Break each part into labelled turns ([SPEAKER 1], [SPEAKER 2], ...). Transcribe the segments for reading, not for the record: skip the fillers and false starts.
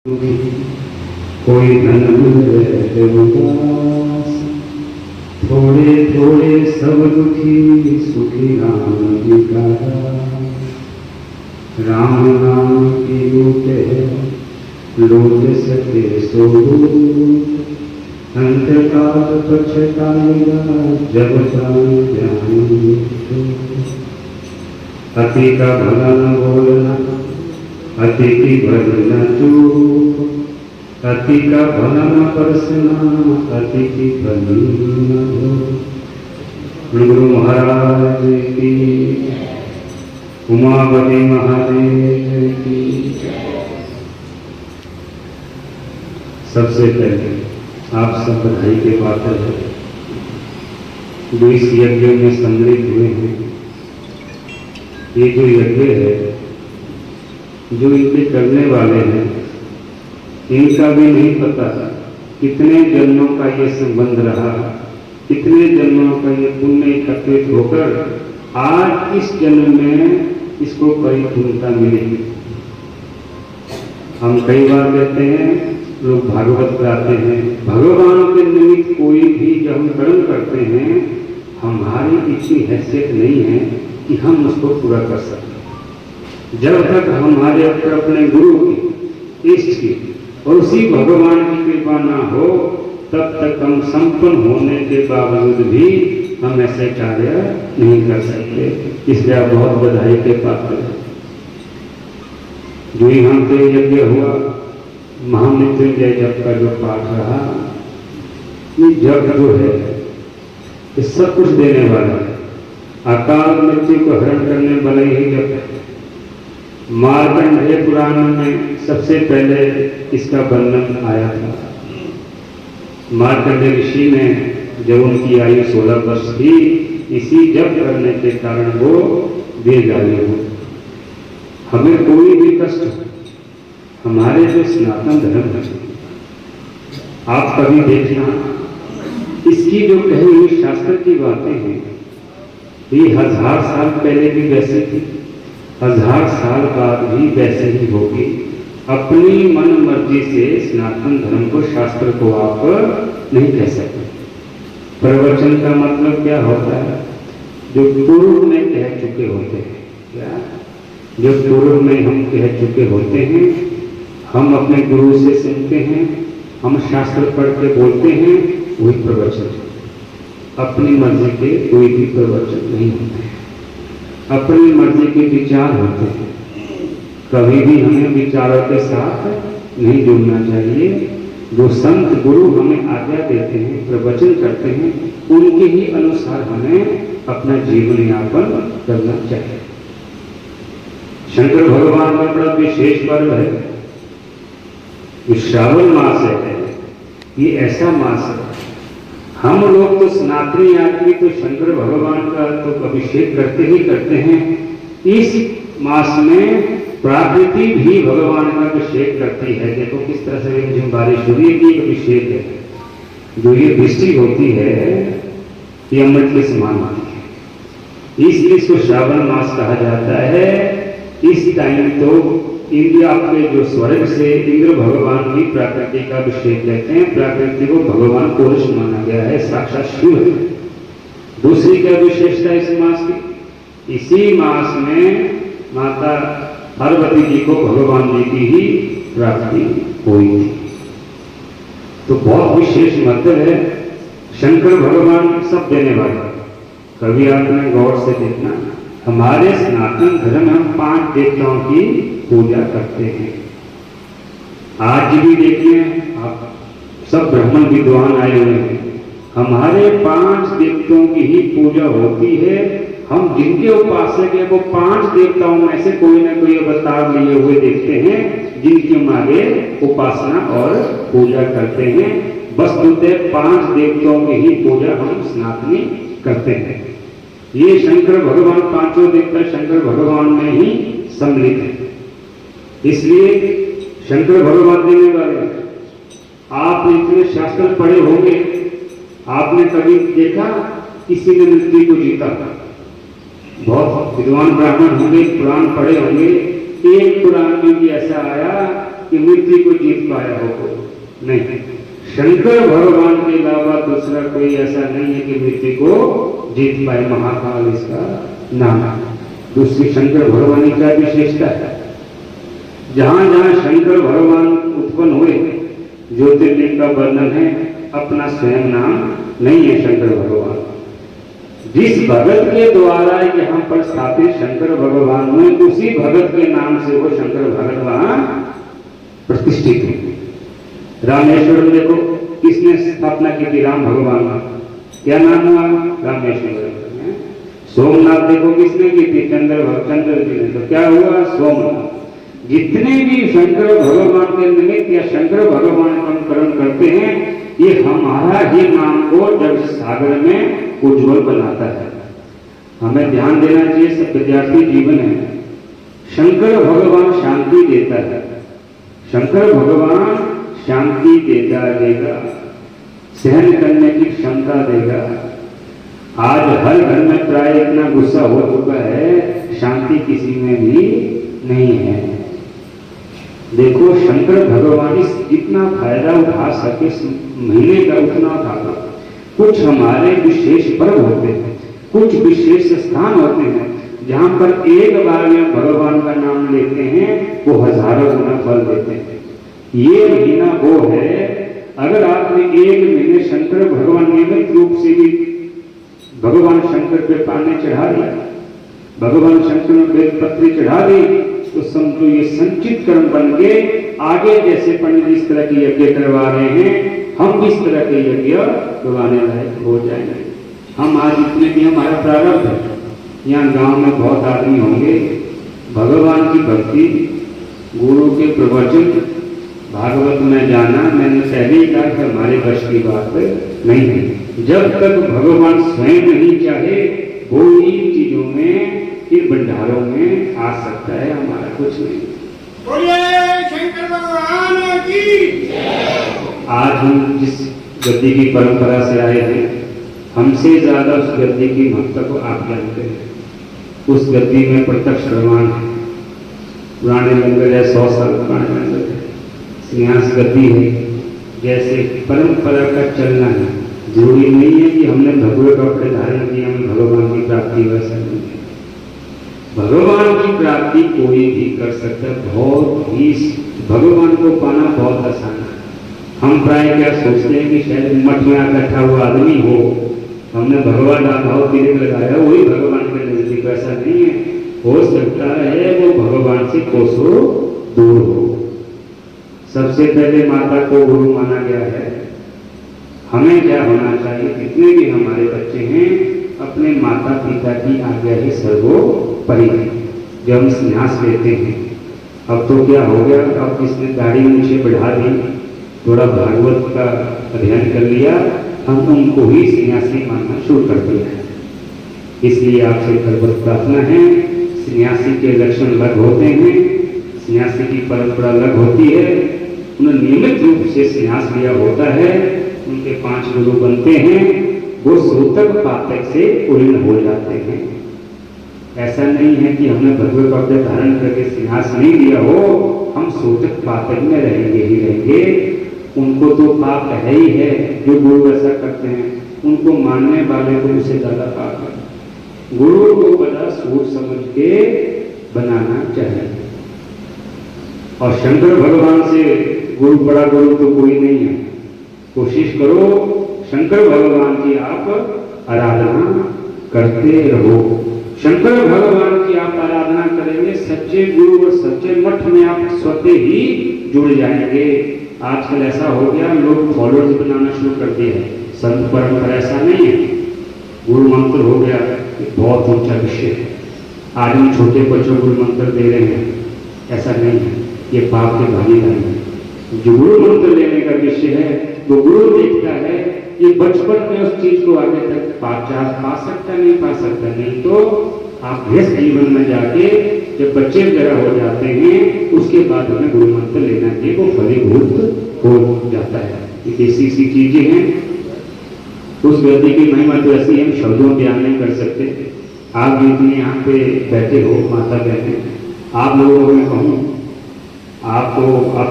[SPEAKER 1] कोई धन उदास, थोड़े थोड़े सब दुखी, सुखी राम विकारा। राम नाम की लूटे, लूट सके सो अंतकाल पछताएगा जब जाएंगे। अति का भला न बोलना, अति की भली न चूक, अति का भला न परसना, अति की भली न भूख। गुरु महाराज की, उमापति महादेव की। सबसे पहले आप सब बधाई के पात्र हैं जो इस यज्ञ में सम्मिलित हुए हैं। ये जो यज्ञ है, जो इनके करने वाले हैं, इनका भी नहीं पता कितने जन्मों का ये संबंध रहा, कितने जन्मों का ये पुण्य एकत्रित होकर आज इस जन्म में इसको परिपूर्णता मिलेगी। हम कई बार कहते हैं, लोग भागवत गाते हैं, भगवान के निमित्त कोई भी जब हम कर्म करते हैं, हमारी इतनी हैसियत नहीं है कि हम उसको पूरा कर सकें। जब तक हमारे ऊपर अपने गुरु की, इष्ट की और उसी भगवान की कृपा ना हो, तब तक हम संपन्न होने के बावजूद भी हम ऐसे कार्य नहीं कर सकते। इसलिए आप बहुत बधाई के पात्र हैं। जो यहाँ पे यज्ञ हुआ, महामृत्युंजय जप का जो पाठ रहा, ये जप जो है ये सब कुछ देने वाला है। अकाल मृत्यु को हरण करने वाले ही जप है। मार्कंडेय पुराण में सबसे पहले इसका वर्णन आया था। मार्कंडेय ऋषि ने जब उनकी आयु 16 वर्ष थी, इसी जप करने के कारण वो दीर्घायु हुए। हमें कोई भी कष्ट, हमारे जो सनातन धर्म है, आप कभी देखना, इसकी जो कही हुई शास्त्र की बातें हैं, ये 1000 साल पहले भी वैसे थी, 1000 साल बाद भी वैसे ही होगी। अपनी मन मर्जी से सनातन धर्म को, शास्त्र को आप नहीं कह सकते। प्रवचन का मतलब क्या होता है? जो पूर्व में कह चुके होते हैं, क्या जो पूर्व में हम कह चुके होते हैं, हम अपने गुरु से सुनते हैं, हम शास्त्र पढ़ के बोलते हैं, वही प्रवचन। अपनी मर्जी के कोई भी प्रवचन नहीं होते, अपनी मर्जी के विचार होते हैं। कभी भी हमें विचारों के साथ नहीं जुड़ना चाहिए। जो संत गुरु हमें आज्ञा देते हैं, प्रवचन करते हैं, उनके ही अनुसार हमें अपना जीवन यापन करना चाहिए। शंकर भगवान का बड़ा विशेष पर्व है, ये श्रावण मास है। ये ऐसा मास है, हम लोग तो सनातनी आदमी तो शंकर भगवान का तो अभिषेक करते ही करते हैं। इस मास में प्रकृति भी भगवान का अभिषेक करती है। देखो किस तरह से जो बारिश हो रही है, ये अभिषेक है। जो ये वृष्टि होती है, ये अमृत के समान होती है। इसलिए इसको श्रावण मास कहा जाता है। इस टाइम तो इंद्र, आपके जो स्वर्ग से इंद्र भगवान भी प्रकृति का अभिषेक लेते हैं। प्रकृति को भगवान पुरुष माना गया है, साक्षात शिव है। दूसरी क्या विशेषता इस मास की? इसी मास में माता पार्वती जी को भगवान जी की ही प्राप्ति हुई थी। तो बहुत विशेष मतलब है। शंकर भगवान सब देने वाले। कभी आपने गौर से देखना, हमारे सनातन धर्म में हम 5 देवताओं की पूजा करते हैं। आज भी देखिए, आप सब ब्राह्मण विद्वान आए हुए हैं, हमारे 5 देवताओं की ही पूजा होती है। हम जिनके उपासक हैं, वो 5 देवताओं में से कोई ना कोई अवतार लिए हुए देखते हैं, जिनकी हम आगे उपासना और पूजा करते हैं। वस्तुतः 5 देवताओं की ही पूजा हम सनातनी करते हैं। ये शंकर भगवान, 5 देवता शंकर भगवान में ही सम्मिलित है। इसलिए शंकर भगवान देने वाले। आप इतने शास्त्र पढ़े होंगे, आपने कभी देखा किसी ने मृत्यु को जीता? बहुत विद्वान ब्राह्मण होंगे, पुराण पढ़े होंगे। एक पुराण में भी ऐसा आया कि मृत्यु को जीत पाया हो कोई नहीं। शंकर भगवान के अलावा दूसरा कोई ऐसा नहीं है कि मृत्यु को जीत पाए। महाकाल इसका नाम है। दूसरी शंकर भगवान की क्या विशेषता है? जहां जहां शंकर भगवान उत्पन्न हुए ज्योतिर्लिंग का वर्णन है, अपना स्वयं नाम नहीं है शंकर भगवान। जिस भगत के द्वारा यहाँ पर स्थापित शंकर भगवान हुए, उसी भगत के नाम से वो शंकर भगत वहां प्रतिष्ठित हुए। रामेश्वरम देखो किसने स्थापना की थी? राम भगवान का क्या नाम हुआ? रामेश्वरम। सोमनाथ देखो किसने की थी? चंद्र जी ने। तो क्या हुआ? सोमनाथ। जितने भी शंकर भगवान के निमित्त या शंकर भगवान का नामकरण करते हैं, ये हमारा ही नाम को जब सागर में उज्जवल बनाता है। हमें ध्यान देना चाहिए, सब विद्यार्थी जीवन है। शंकर भगवान शांति देता है, शंकर भगवान शांति देगा, सहन करने की क्षमता देगा। आज हर घर में प्राय इतना गुस्सा हो चुका है, शांति किसी में भी नहीं है। देखो शंकर भगवान इस जितना फायदा उठा सके महीने का उतना उठाता। कुछ हमारे विशेष पर्व होते हैं, कुछ विशेष स्थान होते हैं, जहां पर एक बार में भगवान का नाम लेते हैं, वो हजारों गुना फल देते हैं। ये महीना वो है, अगर आपने एक महीने शंकर भगवान नियमित रूप से भी भगवान शंकर पे पानी चढ़ा दिया, भगवान शंकर में बेलपत्री चढ़ा दी, तो समझो ये संचित कर्म बन के आगे जैसे पंडित इस तरह की यज्ञ करवा रहे हैं, हम इस तरह के यज्ञ करवाने लायक हो जाएंगे। हम आज इतने भी हमारा प्रारंभ है। यहाँ गांव में बहुत आदमी होंगे, भगवान की भक्ति, गुरु के प्रवचन, भागवत में जाना, मैंने पहले ही कहा कि हमारे वश की बात नहीं है। जब तक भगवान स्वयं नहीं चाहे, वो इन चीजों में, इन भंडारों में आ सकता है, हमारा कुछ नहीं।
[SPEAKER 2] बोलिए शंकर भगवान की।
[SPEAKER 1] आज हम जिस गद्दी की परंपरा से आए हैं, हमसे ज्यादा उस गद्दी की महत्ता को आप जानते हैं। उस गद्दी में प्रत्यक्ष प्रमाण है। पुराने लंगर है, 100 साल पुराने लंगर है, सिंहास गद्दी है। जैसे परंपरा का चलना है, जरूरी नहीं है कि हमने भगवे कपड़े धारण किए हमें भगवान की प्राप्ति, वैसा नहीं है। भगवान की प्राप्ति कोई भी कर सकता है, बहुत ही भगवान को पाना बहुत आसान है। हम प्राय क्या सोचते हैं कि शायद मठ में इकट्ठा हुआ आदमी हो, हमने भगवान का भाव तिलक लगाया, वही भगवान के नजदीक, ऐसा नहीं है। हो सकता है वो भगवान से कोसों दूर हो। सबसे पहले माता को गुरु माना गया है। हमें क्या होना चाहिए? जितने भी हमारे बच्चे हैं, अपने माता पिता की आज्ञा ही सर्वोपरि है। जब हम संन्यास लेते हैं, अब तो क्या हो गया, अब किसने दाढ़ी मूछें बढ़ा दी, थोड़ा भागवत का अध्ययन कर लिया, हम उनको ही सन्यासी मानना शुरू कर दिया है। इसलिए आपसे करबद्ध प्रार्थना है, सन्यासी के लक्षण अलग होते हैं, सन्यासी की परंपरा अलग होती है। उन्हें नियमित रूप से सन्यास लिया होता है, उनके 5 गुरु बनते हैं, वो सूतक पातक से पूर्ण हो जाते हैं। ऐसा नहीं है कि हमने भगवे कपड़े धारण करके सन्यास नहीं लिया हो, हम सूतक पातक में रहेंगे ही रहेंगे। उनको तो पाप है ही है, जो गुरु ऐसा करते हैं, उनको मानने वाले को उससे ज्यादा पाप है। गुरु को बड़ा सोच समझ के बनाना चाहिए। और शंकर भगवान से गुरु, बड़ा गुरु तो कोई नहीं है। कोशिश करो शंकर भगवान की आप आराधना करते रहो। शंकर भगवान की आप आराधना करेंगे, सच्चे गुरु और सच्चे मठ में आप स्वतः ही जुड़ जाएंगे। आजकल ऐसा हो गया, लोग फॉलोअर्स बनाना शुरू कर दिए हैं। संत परंपरा ऐसा नहीं है। गुरु मंत्र हो गया, बहुत ऊंचा विषय है। आज हम छोटे बच्चों को गुरु मंत्र दे रहे हैं, ऐसा नहीं है, ये पाप के भागीदारी है। जो गुरु मंत्र लेने का विषय है, वो गुरु देखता है ये बचपन में उस चीज को आगे तक पा सकता नहीं, पा सकता नहीं। तो आप गृहस्थ जीवन में जाके जब बच्चे वगैरह हो जाते हैं, उसके बाद हमें गुरु मंत्र लेना चाहिए, वो फलीभूत हो जाता है। ये कैसी सी चीजें हैं। उस गद्दी की महिमा तो ऐसी हम शब्दों में बयान नहीं कर सकते। आप जितने यहाँ पे बैठे हो माता बहने, आप लोगों को मैं कहूँ आप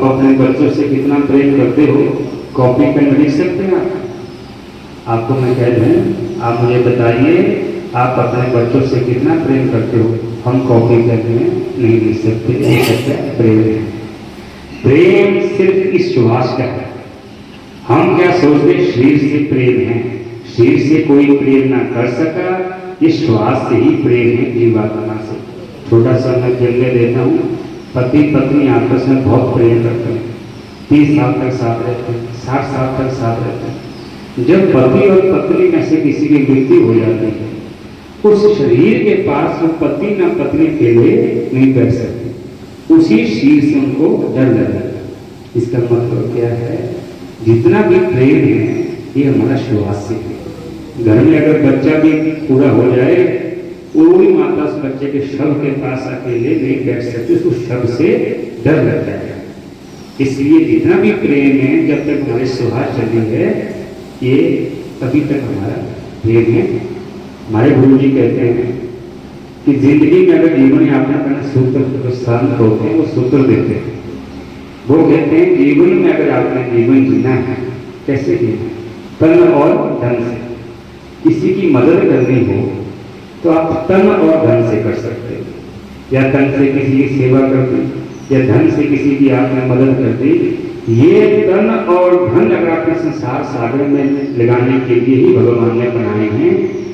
[SPEAKER 1] अपने बच्चों से कितना प्रेम करते हो, कॉपी पेन लिख सकते हैं आप? आपको मैं कह दूं, आप मुझे बताइए, आप अपने बच्चों से कितना प्रेम करते हो? हम कॉपी पेन में नहीं लिख सकते। ये सच्चा प्रेम है। प्रेम सिर्फ इस श्वास का है। हम क्या सोचते, शरीर से प्रेम है, शरीर से कोई प्रेम ना कर सका, इस श्वास से ही प्रेम है जीवात्मा से। छोटा सा मैं जंगले देता हूँ, पति पत्नी आपस में बहुत प्रेम करते हैं, 30 साल तक साथ रहते हैं, 60 साल तक साथ रहते हैं। जब पति और पत्नी में से किसी की मृत्यु हो जाती है, उस शरीर के पास वो पति ना पत्नी अकेले नहीं बैठ सकते, उसी शरीर से उनको डर लग जाता है। इसका मतलब क्या है, जितना भी प्रेम है ये हमारा श्वास से है। घर में अगर बच्चा भी पूरा हो जाए, कोई माता उस बच्चे के शव के पास अकेले नहीं बैठ सकती, उस शव से डर लगता है। इसलिए जितना भी प्रेम है, जब तक हमारी श्वास चली है, ये अभी तक हमारा प्रेम है। हमारे गुरु जी कहते हैं कि जिंदगी में अगर जीवन यापन करना सूत्र जो शांत होते हैं वो सूत्र देते हैं। वो कहते हैं जीवन में अगर आपने जीवन जीना है, कैसे जीना, तन और धन से। किसी की मदद करनी हो तो आप तन और धन से कर सकते हैं, या तन से किसी की सेवा कर दी, या धन से किसी की आपने मदद कर दी। ये तन और धन अगर आपने संसार सागर में लगाने के लिए ही भगवान ने बनाए हैं।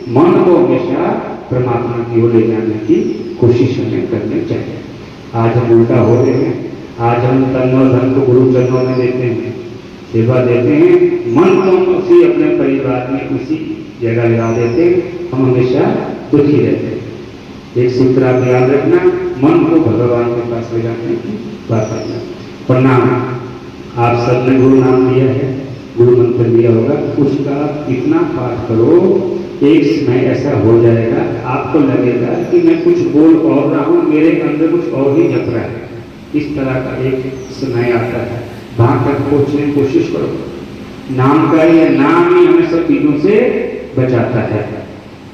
[SPEAKER 1] मन को हमेशा परमात्मा की ओर ले जाने की कोशिश हमें करनी चाहिए। आज हम उल्टा हो रहे हैं, आज हम तन और धन को गुरु चरणों में देते हैं, सेवा देते हैं, मन को हम उसी अपने परिवार में उसी जगह लगा देते हैं, हम हमेशा दुखी रहते हैं। एक सूत्र आप याद रखना, मन को भगवान के पास ले जाने की बात करना। प्रणाम। आप सबने गुरु नाम लिया है, गुरु मंत्र लिया होगा, उसका इतना पाठ करो, एक समय ऐसा हो जाएगा आपको लगेगा कि मैं कुछ बोल और रहा हूँ, मेरे अंदर कुछ और ही जप रहा है। इस तरह का एक समय आता है, वहां तक पहुंचने की कोशिश करो। नाम का ये नाम ही हमें सब चीजों से बचाता है।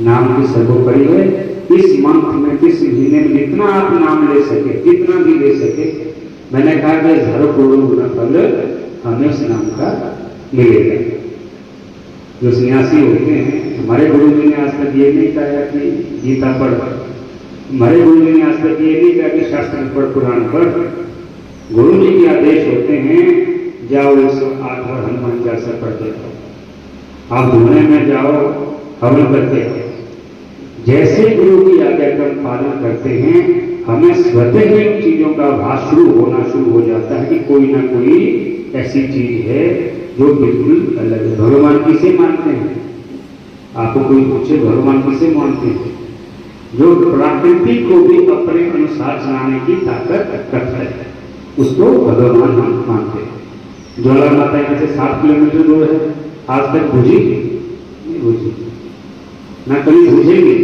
[SPEAKER 1] नाम की सर्वोपरि है। इस मंथ में, इस महीने में जितना आप नाम ले सके, जितना भी ले सके, मैंने कहा कि हजारों करोड़ों गुना फल हमें उस नाम का मिलेगा। जो सन्यासी होते हैं, हमारे गुरु जी ने आज तक ये नहीं कहा कि गीता पढ़, हमारे गुरु जी ने आज तक ये नहीं कहा कि शास्त्र पढ़, पुराण पढ़। गुरु जी के आदेश होते हैं, जाओ 108 बार हनुमान चालीसा पढ़ के आओ, आप धोने में जाओ, हवन करके आओ। जैसे गुरु की आज्ञा का पालन करते हैं, हमें स्वतः ही उन चीजों का आभास होना शुरू हो जाता है कि कोई ना कोई ऐसी चीज है जो बिल्कुल अलग है। भगवान किसे मानते हैं? आपको कोई पूछे भगवान किसे मानते हैं? जो प्रकृति को भी अपने अनुसार चलाने की ताकत रखता है, उसको भगवान हम मानते हैं। ज्वाला माता यहाँ से 7 किलोमीटर दूर है, आज तक बुझी नहीं बुझी, ना कभी बुझेगी,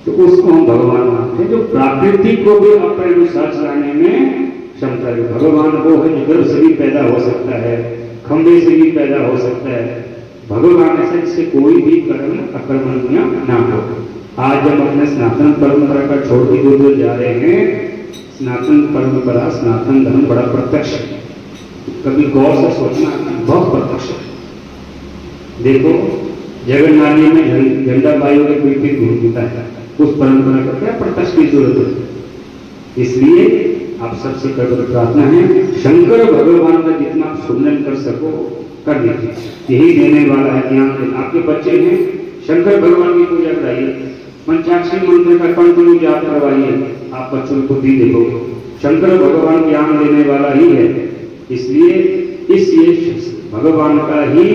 [SPEAKER 1] तो उसको हम भगवान मानते हैं। जो प्रकृति को भी अपने अनुसार चलाने में क्षमता है। भगवान वो है जो गर्भ से भी पैदा हो सकता है, खंभे से भी पैदा हो सकता है। भगवान ऐसा जिससे कोई भी कर्म अकर्मण्य ना हो। आज हम अपने सनातन परंपरा का छोड़ के दूर जा रहे हैं। सनातन परंपरा, सनातन धर्म बड़ा प्रत्यक्ष है, कभी गौर से सोचना, बहुत प्रत्यक्ष है। देखो जगन्नाथ में झंडा वायु के पीछे घूमता है, उस परंपरा का क्या प्रत्यक्ष की जरूरत है। इसलिए आप सबसे करोड़ प्रार्थना है, शंकर भगवान का जितना आप सुमरन कर सको कर लीजिए। यही देने वाला है ज्ञान। आपके बच्चे हैं, शंकर भगवान की पूजा कराइए, पंचाक्षरी मंत्र का कंटिन्यू जाप करवाइए, आप बच्चों को बुद्धि देखोगे। शंकर भगवान ज्ञान देने वाला ही है। इसलिए इस ये भगवान का ही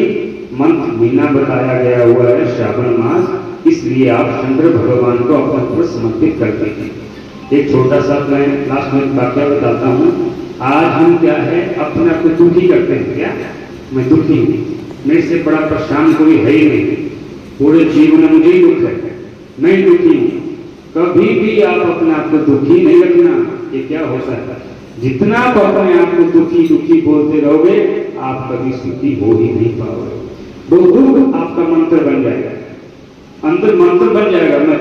[SPEAKER 1] मंत्र महीना बताया गया हुआ है, श्रावण मास। इसलिए आप शंकर भगवान को अपने ऊपर समर्पित करते हैं। एक छोटा सा मैं लास्ट में वाक्य बताता हूँ। आज हम क्या है, अपने आप को दुखी करते हैं। क्या मैं दुखी हूँ, मेरे से बड़ा परेशान कोई है ही नहीं, पूरे जीवन में मुझे ही दुख है, मैं दुखी हूँ। कभी भी आप अपने आप को दुखी नहीं रखना। ये क्या होता है, जितना आप अपने आप को दुखी दुखी बोलते रहोगे, आप कभी सुखी हो ही नहीं पाओगे। वो दुख आपका मंत्र बन जाएगा, अंदर मंत्र बन जाएगा, मैं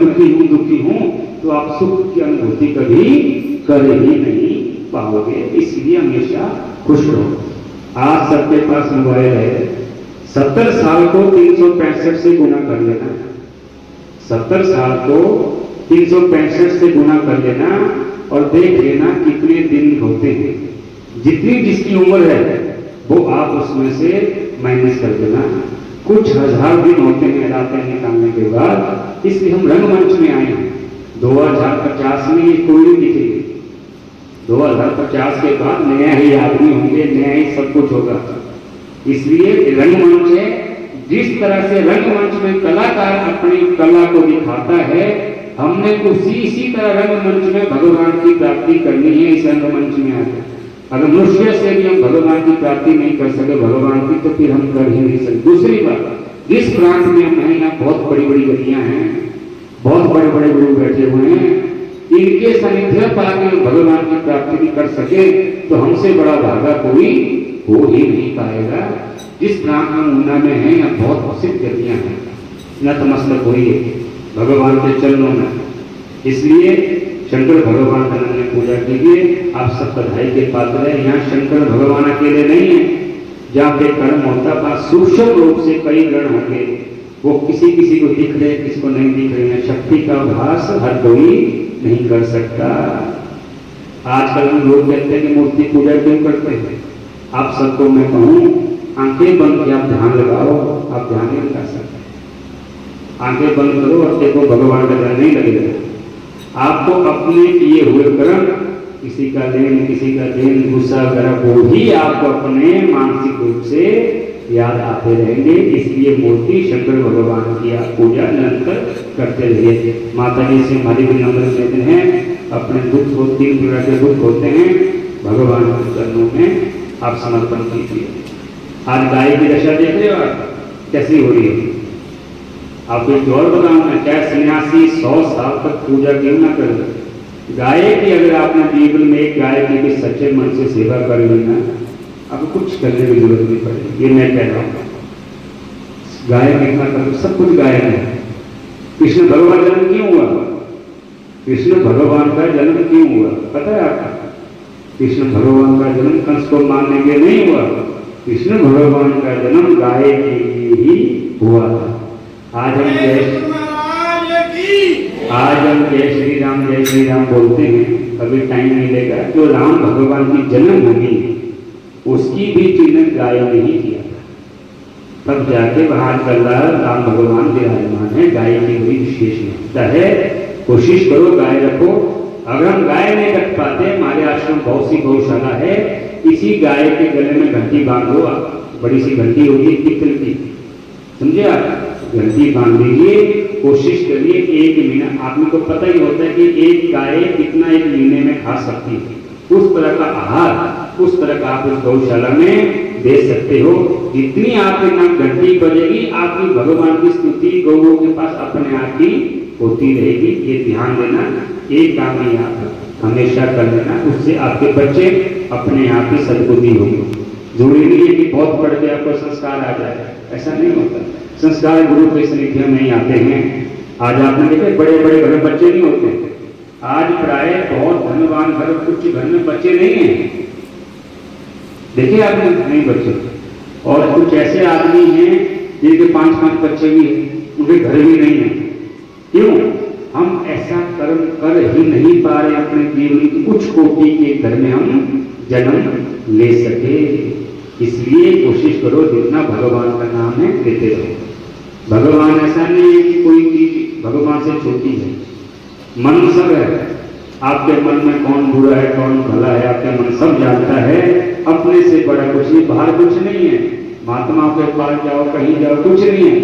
[SPEAKER 1] दुखी हूँ, तो आप सुख की अनुभूति कभी कर ही नहीं पाओगे, इसलिए हमेशा खुश रहो। आज सबके पास मोबाइल है, 70 साल को 365 से गुना कर लेना, 70 साल को 365 से गुना कर लेना और देख लेना कितने दिन होते हैं। जितनी जिसकी उम्र है वो आप उसमें से माइनस कर देना। कुछ हजार दिन होते हैं रातें निकालने के बाद, इसलिए हम रंगमंच में आए हैं। 2050 में ये कोई नहीं दिखेगी, 2050 के बाद नया ही आदमी होंगे, नया ही सब कुछ होगा। इसलिए रंगमंच है, जिस तरह से रंगमंच में कलाकार अपनी कला को दिखाता है, हमने इसी तरह रंगमंच में भगवान की प्राप्ति करनी है। इस रंगमंच में आकर अगर मनुष्य से भी हम भगवान की प्राप्ति नहीं कर सके भगवान की, तो फिर हम कर ही नहीं सकते। दूसरी बात, जिस प्रांत में हम हैं, यहाँ बहुत बड़ी बड़ी गलियां हैं, बहुत बड़े बड़े गुरु बैठे हुए हैं, इनके सानिध्य पाकर भगवान की प्राप्ति भी कर सके तो हमसे बड़ा भागा कोई हो ही नहीं पाएगा। जिस प्रांत में ऊना में है, यहाँ बहुत प्रसिद्ध गलियां हैं, नतमस्तक होइए भगवान के चरणों में। इसलिए शंकर भगवान का नाम में पूजा कीजिए, आप सब बधाई के पात्र हैं। यहाँ शंकर भगवान अकेले नहीं है, जहाँ पे कर्म होता है सूक्ष्म रूप से कई गण होंगे, वो किसी किसी को दिख रहे, किसी को नहीं दिख रहे हैं। शक्ति का भास हर कोई नहीं कर सकता। आजकल हम लोग कहते हैं कि मूर्ति पूजा क्यों करते हैं। आप सबको मैं कहूँ, आंखें बंद के आप ध्यान लगाओ, आप ध्यान नहीं लगा सकते। आंखें बंद करो और देखो भगवान का ध्यान नहीं लगेगा। आपको अपने किए हुए कर्म, किसी का लेन किसी का देन, गुस्सा गर्व, वो ही आपको अपने मानसिक रूप से याद आते रहेंगे। इसलिए मूर्ति शंकर भगवान की आप पूजा निरंतर करते रहिए। माता जी से हमारी भी नम्र निवेदन है, अपने दुख को, 3 प्रकार के दुख होते हैं, भगवान के चरणों में आप समर्पण कीजिए। आज गाय की दशा देख रहे हो आप कैसी हो रही है। आपको एक और बताऊं मैं, क्या सन्यासी 100 साल तक पूजा क्यों ना करें। गाय की अगर आपने जीवन में एक गाय की भी सच्चे मन से सेवा कर ली ना, आपको कुछ करने की जरूरत नहीं पड़ेगी। ये मैं कह रहा हूँ, गाय में इतना कर, सब कुछ गाय है। कृष्ण भगवान जन्म क्यों हुआ, कृष्ण भगवान का जन्म क्यों हुआ पता है आपको। कृष्ण भगवान का जन्म कंस को मारने के नहीं हुआ, कृष्ण भगवान का जन्म गाय के लिए ही हुआ था। आज हम जय श्री राम बोलते हैं, कभी टाइम मिलेगा। जो राम भगवान की जन्मभूमि उसकी भी चिन्हन गाय ने ही किया था, तब जाके वहां चल रहा राम भगवान विराजमान है। गाय की बड़ी विशेष महत्ता है, कोशिश करो गाय रखो। अगर हम गाय नहीं रख पाते, हमारे आश्रम बहुत सी गौशाला है, इसी गाय के गले में घंटी बांधो, बड़ी सी घंटी होगी पित्तल की, समझे आप, घंटी बांध लीजिए। कोशिश करिए 1 महीना, आदमी को पता ही होता है कि एक गाय कितना 1 महीने में खा सकती है। उस तरह का आहार, उस तरह का आप उस गौशाला में दे सकते हो। जितनी आपके नाम घंटी बजेगी, आपकी भगवान की स्तुति गौओं के पास अपने आप ही होती रहेगी। ये ध्यान देना, एक काम ही आप हमेशा कर लेना, उससे आपके बच्चे अपने आप ही सद्बुद्धि होंगे। जरूरी नहीं है कि बहुत पढ़ के आपको संस्कार आ जाए, ऐसा नहीं होता। संस्कार गुरु के सानिध्य में ही आते हैं। आज आपने देखे बड़े बड़े घर में बच्चे नहीं होते, आज प्राय बहुत धनवान घर, उच्च घर में बच्चे नहीं हैं, देखिए आपने नहीं बच्चे। और कुछ ऐसे आदमी हैं जिनके 5-5 बच्चे भी हैं, उनके घर भी नहीं है। क्यों? हम ऐसा कर्म कर ही नहीं पा रहे अपने जीवन की उच्च कोटि के घर में हम जन्म ले सके। इसलिए कोशिश करो जितना भगवान का नाम है लेते रहो। भगवान ऐसा नहीं है कि कोई चीज भगवान से छोटी है, मन सब है। आपके मन में कौन बुरा है कौन भला है, आपके मन सब जानता है। अपने से बड़ा कुछ नहीं, बाहर कुछ नहीं है। महात्माओं के पास जाओ, कहीं जाओ, कुछ नहीं है।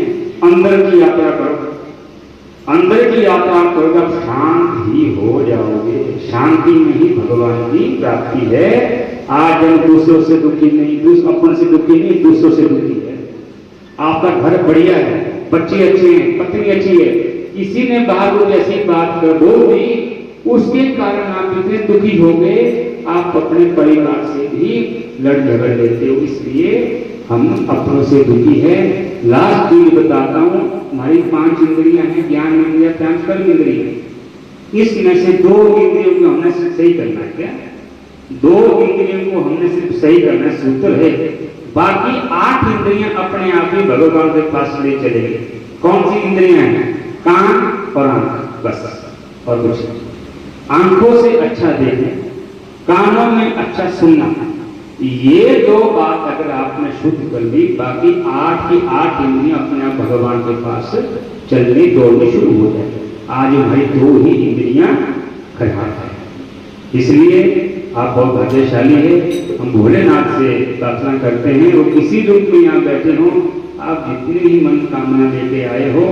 [SPEAKER 1] अंदर की यात्रा करो, अंदर की यात्रा करो, आप शांत ही हो जाओगे। शांति में ही भगवान की प्राप्ति है। आज हम दूसरों से दुखी नहीं, अपन से दुखी नहीं, दूसरों से दुखी है। आपका घर बढ़िया है, बच्चे अच्छे हैं, पत्नी अच्छी है, किसी ने बाहर जैसी बात कर बोल दी, उसके कारण आप इतने दुखी हो गए, आप अपने परिवार से भी लड़ झगड़ लेते हो। इसलिए हम अपनों से दुखी है। लास्ट चीज बताता हूं, हमारी 5 इंद्रियां हैं, ज्ञान इंद्रिया, कर्म इंद्रिया। इसमें से 2 इंद्रियों को हमने सही करना है। क्या 2 इंद्रियों को हमने सिर्फ सही करना सूत्र है, बाकी 8 इंद्रियां अपने आप ही भगवान के पास ले चलेगी। कौन सी इंद्रियां हैं? कान और आंख, बस और कुछ नहीं। आंखों से अच्छा देखना, कानों में अच्छा सुनना, ये 2 बात अगर आपने शुद्ध कर ली, बाकी 8 की 8 इंद्रियां अपने आप भगवान के पास चलनी दौड़नी शुरू हो जाए। आज हमारी 2 ही इंद्रियां खराब है, इसलिए आप बहुत भाग्यशाली है। हम भोलेनाथ से प्रार्थना करते हैं, वो किसी रूप में यहाँ बैठे हो, आप जितनी ही मनोकामना लेके आए हो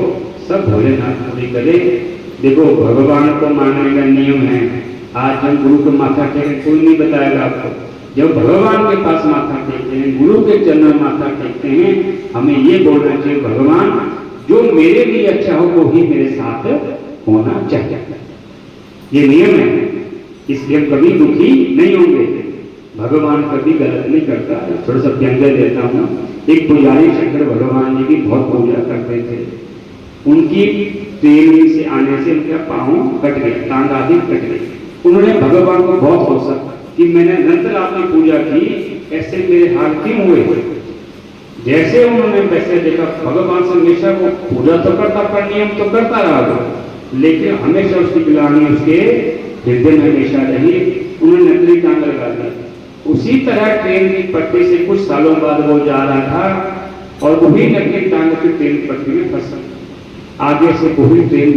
[SPEAKER 1] सब भोलेनाथ पूरी करे। देखो भगवान को मानने का नियम है, आज हम गुरु को माथा टेके, कोई नहीं बताएगा आपको। जब भगवान के पास माथा टेकते हैं, गुरु के चरणों में माथा टेकते हैं, हमें ये बोलना चाहिए, भगवान जो मेरे लिए अच्छा हो वो ही मेरे साथ होना चाहिए। ये नियम है, इसलिए हम कभी दुखी नहीं होंगे। भगवान कभी गलत नहीं करता। थोड़ा सा व्यंग्य देता हूँ। एक पुजारी शंकर भगवान जी की बहुत पूजा करते थे। उनकी ट्रेन से आने से उनका पाँव कट गया, टांग आदि कट गई। उन्होंने भगवान को बहुत सोचा कि मैंने निरंतर आपकी पूजा की, ऐसे मेरे हाल क्यों हुए। जैसे उन्होंने वैसे देखा, भगवान से हमेशा वो पूजा तो करता पर नियम तो करता रहा, लेकिन हमेशा उसकी गिलानी उसके हृदय में हमेशा रही। उन्होंने नकली टांग लगा दी। उसी तरह ट्रेन की पटरी से कुछ सालों बाद वो जा रहा था और वही नकली टांग उसकी ट्रेन की पटरी में फंस गई। आगे से वही ट्रेन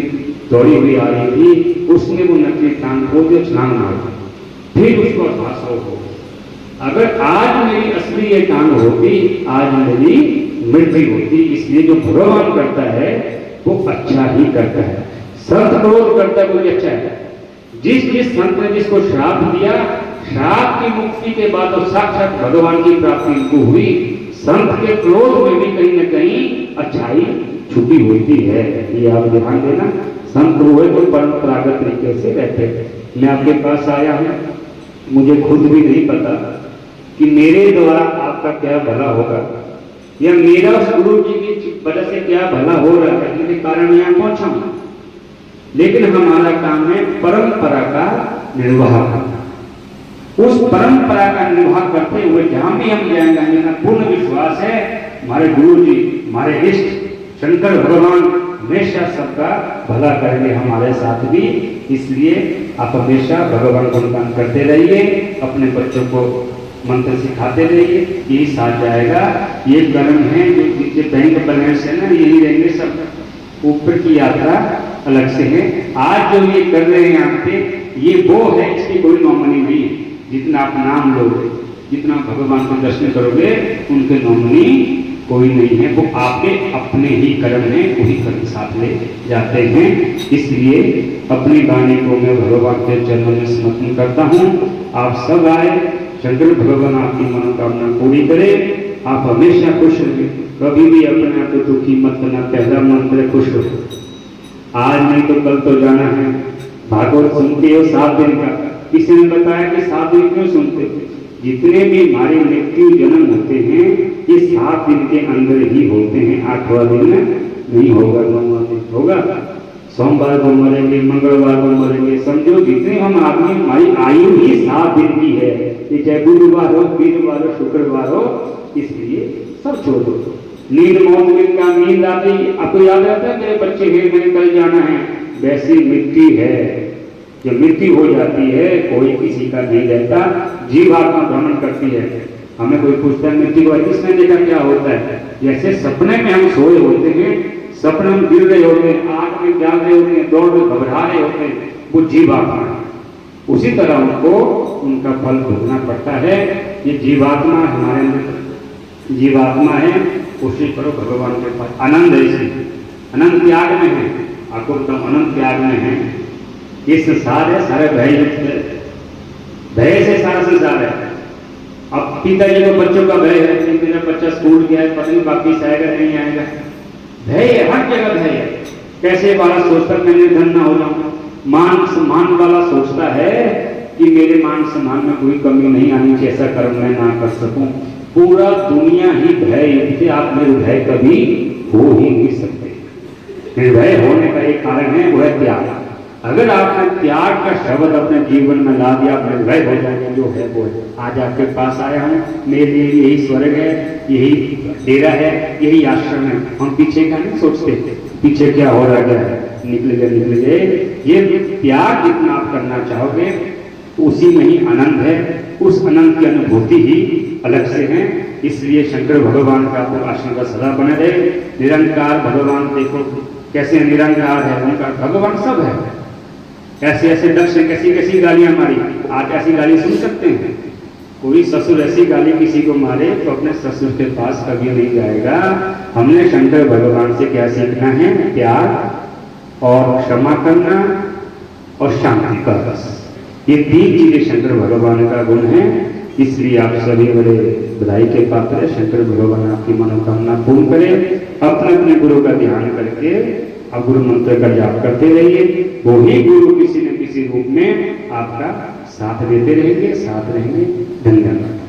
[SPEAKER 1] दौड़ी हुई आ रही थी, उसने वो नकली टांग खोल दिया, छलांग मार दी। फिर उसको आभास हो, अगर आज मेरी असली ये टांग होती, आज मेरी मृत्यु होती। इसलिए जो भगवान करता है वो अच्छा ही करता है। संत क्रोध करता है वो भी अच्छा है। जिस संत ने जिसको श्राप दिया, श्राप की मुक्ति के बाद तो साक्षात भगवान की प्राप्ति उनको हुई। संत के क्रोध में भी कहीं न कहीं अच्छाई छुपी होती है, ये आप ध्यान देना। संत हुए तो परंपरागत तरीके से रहते हैं। मैं आपके पास आया हूँ, मुझे खुद भी नहीं पता कि मेरे द्वारा आपका क्या भला होगा या मेरा उस गुरु जी की वजह से क्या भला हो रहा है, जिसके कारण यहाँ पहुंचा हूं। लेकिन हमारा काम है परंपरा का निर्वाह करना। उस परंपरा का निर्वाह करते हुए जहां भी हम जाएंगे, मेरा पूर्ण विश्वास है हमारे गुरु जी, हमारे इष्ट शंकर भगवान हमेशा सबका भला करेंगे, हमारे साथ भी। इसलिए आप हमेशा भगवान को गुणगान करते रहिए, अपने बच्चों को मंत्र सिखाते रहिए, यही साथ जाएगा। ये कर्म है जो बैंक बैलेंस है ना, यही रहेंगे सब। ऊपर की यात्रा अलग से है। आज जो ये कर रहे हैं यहाँ पे, ये वो है, इसकी कोई नॉमिनी नहीं है। जितना आप नाम लोगे, जितना भगवान को दर्शन करोगे, उनके नॉमिनी कोई नहीं है। वो आपके अपने ही कर्म हैं, वही कर्म साथ ले जाते हैं। इसलिए अपनी वाणी को मैं भगवान के चरणों में समर्पण करता हूँ। आप सब आए, शंकर भगवान आपकी मनोकामना पूरी करे। आप हमेशा खुश रहे, कभी भी अपने आप को दुखी मत करना। पहला मंत्र खुश रहो। आज नहीं तो कल तो जाना है। भागवत सुनते हो 7 दिन का, किसी ने बताया कि 7 दिन क्यों सुनते हो? जितने भी हमारे मृत्यु जन्म होते हैं ये 7 दिन के अंदर ही होते हैं। 8वां दिन नहीं होगा, 9वां दिन होगा। सोमवार को मरेंगे, मंगलवार को मरेंगे। समझो जितने हम आदमी, हमारी आयु ही 7 दिन की है। ये चाहे गुरुवार हो, वीरवार हो, शुक्रवार हो, इसलिए सब छोड़ो। नींद मौत में का नींद आती, आपको याद रहता है मेरे बच्चे हैं, मैंने कल जाना है। वैसी मृत्यु है, जब मृत्यु हो जाती है कोई किसी का नहीं रहता। जीवात्मा भ्रमण करती है, हमें कोई पूछता है मृत्यु को किसने देखा, क्या होता है? जैसे सपने में हम सोए होते हैं, सपने में गिर रहे होते हैं, आग में जाग रहे होते हैं, दौड़ में घबरा रहे होते हैं, वो जीवात्मा है। उसी तरह उनको उनका फल भोगना पड़ता है। ये जीवात्मा हमारे अंदर जीवात्मा है, कोशिश करो भगवान के पास। आनंद ऐसे अनंत त्याग में है, आपको तो अनंत त्याग में है। ये संसार है, सारे भय से सारा संसार है। अब पिताजी को बच्चों का भय है कि मेरा बच्चा स्कूल गया है, पता नहीं वापिस आएगा नहीं आएगा। भय है, हर जगह भय है। कैसे वाला सोचता मैं निर्धन ना हो जाऊं। मान सम्मान वाला सोचता है कि मेरे मान सम्मान में कोई कमी नहीं आनी चाहिए, ऐसा कर्म मैं ना कर सकूं। पूरा दुनिया ही भय युक्त है। आप निर्भय कभी हो ही नहीं सकते। निर्भय होने का एक कारण है, वो है त्याग। अगर आपने त्याग का शब्द अपने जीवन में ला दिया, अपने वह हो जाएंगे जो है वो है। आज आपके पास आया हूँ, मेरे लिए यही स्वर्ग है, यही डेरा है, यही आश्रम है। हम पीछे का नहीं सोचते, पीछे क्या हो रहा है, निकल गए। ये त्याग जितना आप करना चाहोगे उसी में ही आनंद है, उस आनंद की अनुभूति ही अलग से है। इसलिए शंकर भगवान का आपको आशीर्वाद सदा बने रहे। निरंकार भगवान देखो कैसे निरंकार है, उनका भगवान सब है। ऐसे ऐसे दक्ष ने कैसी कैसी गालियां मारी, आज ऐसी गाली सुन सकते हैं? कोई ससुर ऐसी गाली किसी को मारे तो अपने ससुर के पास कभी नहीं जाएगा। हमने शंकर भगवान से क्या सीखना है? त्याग और क्षमा करना और शांति का रस। ये 3 चीजें शंकर भगवान का गुण है। इसलिए आप सभी बड़े बधाई के पात्र है। शंकर भगवान आपकी मनोकामना पूर्ण करे। अपने अपने गुरु का ध्यान करके अब गुरु मंत्र का जाप करते रहिए। वो ही गुरु किसी न किसी रूप में आपका साथ देते रहेंगे, साथ रहेंगे। धन्यवाद।